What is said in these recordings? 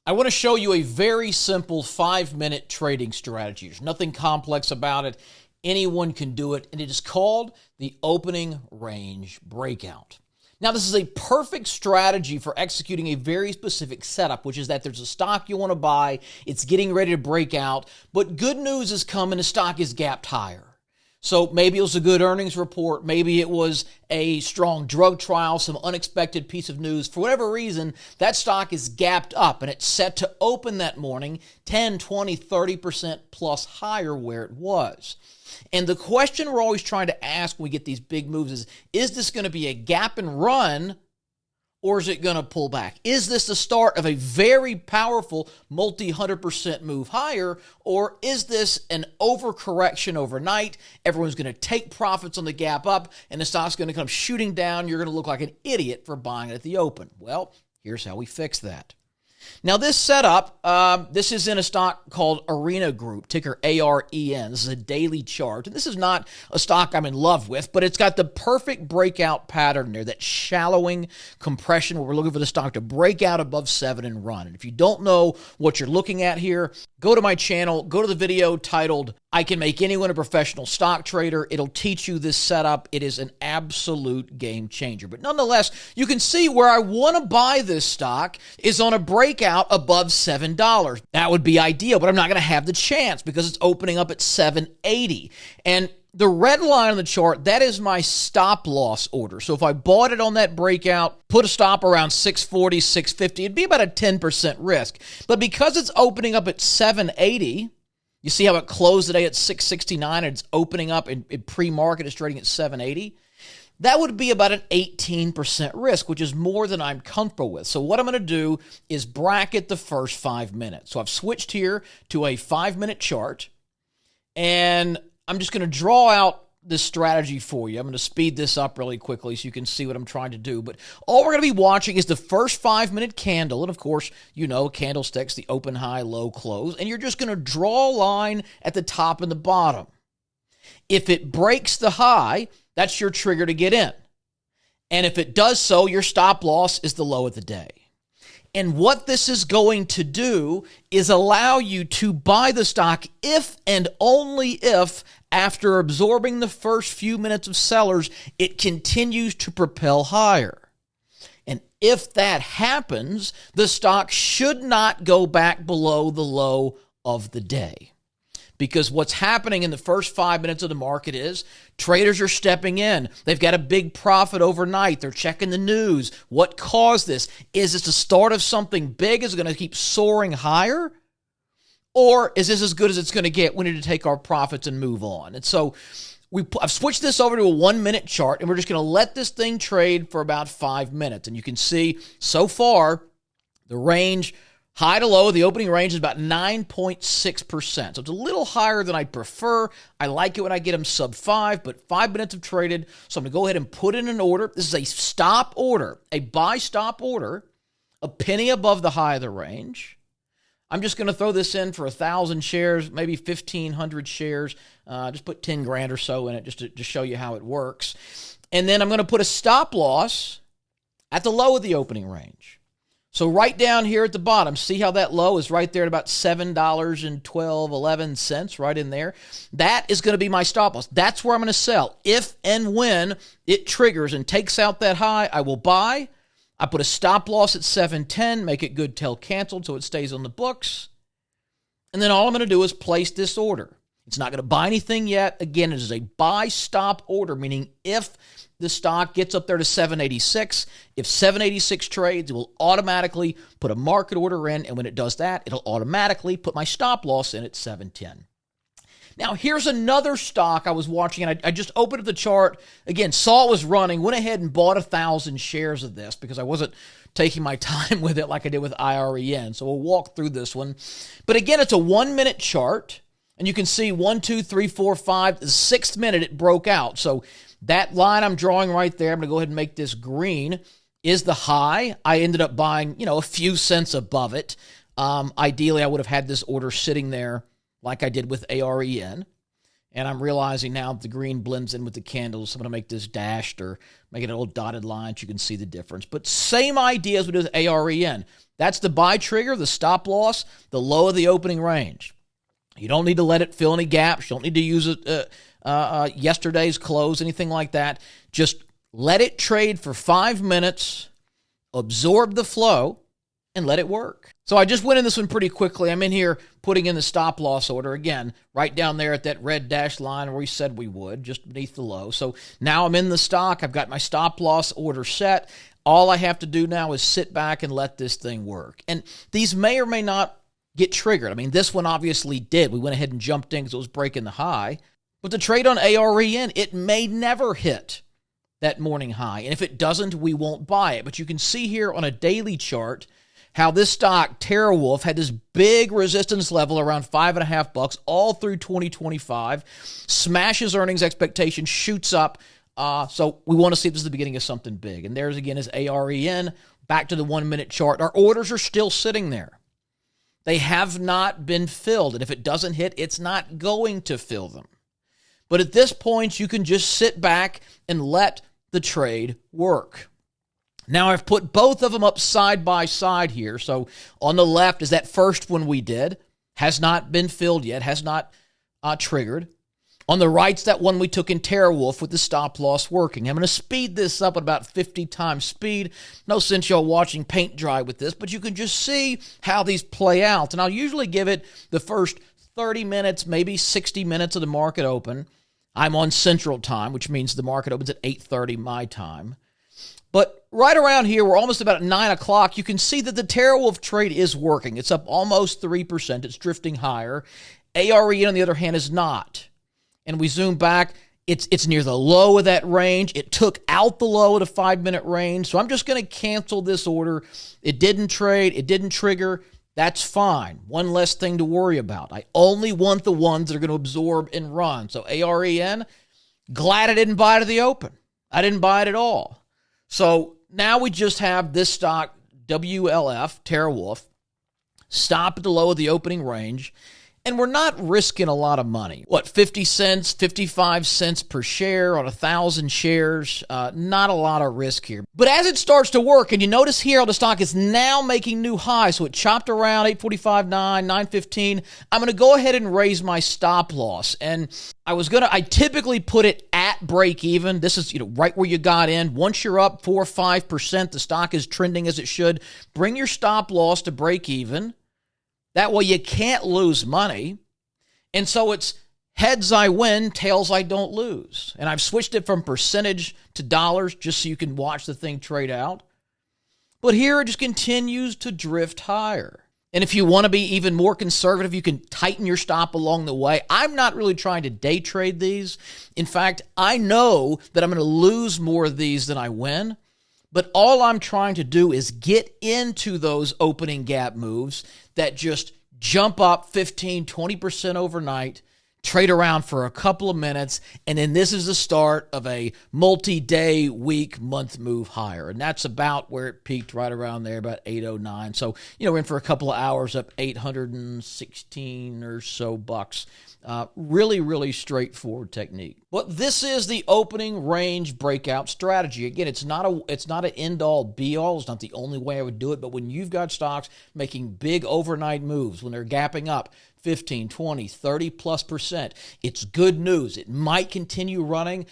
I want to show you a very simple 5-minute trading strategy. There's nothing complex about it. Anyone can do it, and it is called the Opening Range Breakout. Now, this is a perfect strategy for executing a very specific setup, which is that there's a stock you want to buy, it's getting ready to break out, but good news is coming, the stock is gapped higher. So maybe it was a good earnings report, maybe it was a strong drug trial, some unexpected piece of news. For whatever reason, that stock is gapped up and it's set to open that morning 10, 20, 30% plus higher where it was. And the question we're always trying to ask when we get these big moves is this going to be a gap and run, or is it going to pull back? Is this the start of a very powerful multi-100% move higher, or is this an overcorrection overnight? Everyone's going to take profits on the gap up, and the stock's going to come shooting down. You're going to look like an idiot for buying it at the open. Well, here's how we fix that. Now, this setup, this is in a stock called Arena Group, ticker AREN. This is a daily chart. And this is not a stock I'm in love with, but it's got the perfect breakout pattern there, that shallowing compression where we're looking for the stock to break out above 7 and run. And if you don't know what you're looking at here, go to my channel, go to the video titled, I Can Make Anyone a Professional Stock Trader. It'll teach you this setup. It is an absolute game changer. But nonetheless, you can see where I want to buy this stock is on a breakout above $7. That would be ideal, but I'm not going to have the chance because it's opening up at $7.80. And the red line on the chart, that is my stop loss order. So if I bought it on that breakout, put a stop around 640, 650, it'd be about a 10% risk. But because it's opening up at 780, you see how it closed today at 669 and it's opening up in pre-market, it's trading at 780? That would be about an 18% risk, which is more than I'm comfortable with. So what I'm going to do is bracket the first 5 minutes. So I've switched here to a 5-minute chart, and I'm just going to draw out this strategy for you. I'm going to speed this up really quickly so you can see what I'm trying to do. But all we're going to be watching is the first 5-minute candle. And of course, you know, candlesticks, the open, high, low, close. And you're just going to draw a line at the top and the bottom. If it breaks the high, that's your trigger to get in. And if it does so, your stop loss is the low of the day. And what this is going to do is allow you to buy the stock if and only if, after absorbing the first few minutes of sellers, it continues to propel higher. And if that happens, the stock should not go back below the low of the day. Because what's happening in the first 5 minutes of the market is traders are stepping in. They've got a big profit overnight. They're checking the news. What caused this? Is this the start of something big? Is it going to keep soaring higher? Or is this as good as it's going to get? We need to take our profits and move on. And so I've switched this over to a 1-minute chart, and we're just going to let this thing trade for about 5 minutes. And you can see so far the range, high to low, the opening range is about 9.6%. So it's a little higher than I'd prefer. I like it when I get them sub 5, but 5 minutes have traded. So I'm going to go ahead and put in an order. This is a stop order, a buy stop order, a penny above the high of the range. I'm just going to throw this in for 1,000 shares, maybe 1,500 shares. Just put 10 grand or so in it just to show you how it works. And then I'm going to put a stop loss at the low of the opening range. So right down here at the bottom, see how that low is right there at about $7.11, right in there. That is going to be my stop loss. That's where I'm going to sell. If and when it triggers and takes out that high, I will buy. I put a stop loss at 710, make it good till canceled so it stays on the books. And then all I'm going to do is place this order. It's not going to buy anything yet. Again, it is a buy stop order, meaning if the stock gets up there to 786, if 786 trades, it will automatically put a market order in. And when it does that, it'll automatically put my stop loss in at 710. Now, here's another stock I was watching, and I just opened up the chart. Again, saw it was running, went ahead and bought 1,000 shares of this because I wasn't taking my time with it like I did with IREN. So we'll walk through this one. But again, it's a 1-minute chart, and you can see 1, 2, 3, 4, 5. The 6th minute, it broke out. So that line I'm drawing right there, I'm going to go ahead and make this green, is the high. I ended up buying, a few cents above it. Ideally, I would have had this order sitting there like I did with AREN. And I'm realizing now the green blends in with the candles. So I'm going to make this dashed or make it a little dotted line so you can see the difference. But same idea as we do with AREN. That's the buy trigger, the stop loss, the low of the opening range. You don't need to let it fill any gaps. You don't need to use yesterday's close, anything like that. Just let it trade for 5 minutes, absorb the flow, and let it work. So I just went in this one pretty quickly. I'm in here putting in the stop loss order again, right down there at that red dashed line where we said we would, just beneath the low. So now I'm in the stock. I've got my stop loss order set. All I have to do now is sit back and let this thing work. And these may or may not get triggered. I mean, this one obviously did. We went ahead and jumped in because it was breaking the high. But the trade on AREN, it may never hit that morning high. And if it doesn't, we won't buy it. But you can see here on a daily chart how this stock, TeraWulf, had this big resistance level around $5.50 all through 2025, smashes earnings expectations, shoots up. So we want to see if this is the beginning of something big. And there's again is AREN. Back to the 1 minute chart. Our orders are still sitting there. They have not been filled. And if it doesn't hit, it's not going to fill them. But at this point, you can just sit back and let the trade work. Now, I've put both of them up side by side here. So on the left is that first one we did. Has not been filled yet. Has not triggered. On the right's that one we took in TeraWulf with the stop loss working. I'm going to speed this up at about 50 times speed. No sense y'all watching paint dry with this, but you can just see how these play out. And I'll usually give it the first 30 minutes, maybe 60 minutes of the market open. I'm on Central Time, which means the market opens at 8:30 my time. But right around here, we're almost about at 9 o'clock. You can see that the TeraWulf trade is working. It's up almost 3%. It's drifting higher. AREN, on the other hand, is not. And we zoom back, it's near the low of that range. It took out the low of the 5 minute range. So I'm just going to cancel this order. It didn't trade. It didn't trigger. That's fine. One less thing to worry about. I only want the ones that are going to absorb and run. So AREN, glad I didn't buy it at the open. I didn't buy it at all. So now we just have this stock, WULF, TeraWulf, stop at the low of the opening range. And we're not risking a lot of money. What, 50 cents, 55 cents per share on 1,000 shares? Not a lot of risk here. But as it starts to work, and you notice here how the stock is now making new highs, so it chopped around 845.9, 915. I'm going to go ahead and raise my stop loss. And I typically put it at break even. This is right where you got in. Once you're up 4 or 5%, the stock is trending as it should. Bring your stop loss to break even. That way you can't lose money. And so it's heads I win, tails I don't lose. And I've switched it from percentage to dollars just so you can watch the thing trade out. But here it just continues to drift higher. And if you want to be even more conservative, you can tighten your stop along the way. I'm not really trying to day trade these. In fact, I know that I'm going to lose more of these than I win. But all I'm trying to do is get into those opening gap moves that just jump up 15, 20% overnight, trade around for a couple of minutes, and then this is the start of a multi-day, week, month move higher. And that's about where it peaked, right around there, about 809. So, we're in for a couple of hours, up 816 or so bucks. Really, really straightforward technique. But this is the opening range breakout strategy. Again, it's not an end-all, be-all. It's not the only way I would do it. But when you've got stocks making big overnight moves, when they're gapping up 15, 20, 30+%, it's good news. It might continue running,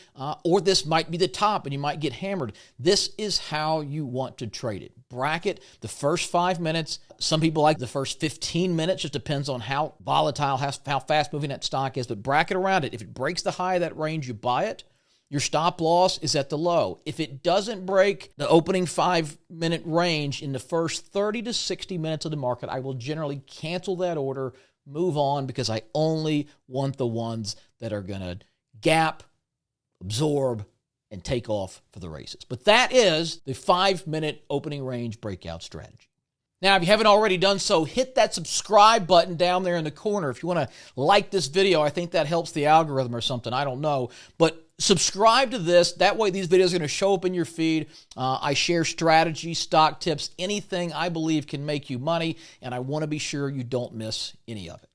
or this might be the top and you might get hammered. This is how you want to trade it. Bracket the first 5 minutes. Some people like the first 15 minutes. Just depends on how volatile, how fast moving that stock is. But bracket around it. If it breaks the high of that range, you buy it. Your stop loss is at the low. If it doesn't break the opening 5 minute range in the first 30 to 60 minutes of the market, I will generally cancel that order, move on, because I only want the ones that are going to gap, absorb, and take off for the races. But that is the 5 minute opening range breakout strategy. Now, if you haven't already done so, hit that subscribe button down there in the corner. If you want to like this video, I think that helps the algorithm or something. I don't know. But subscribe to this. That way these videos are going to show up in your feed. I share strategy, stock tips, anything I believe can make you money. And I want to be sure you don't miss any of it.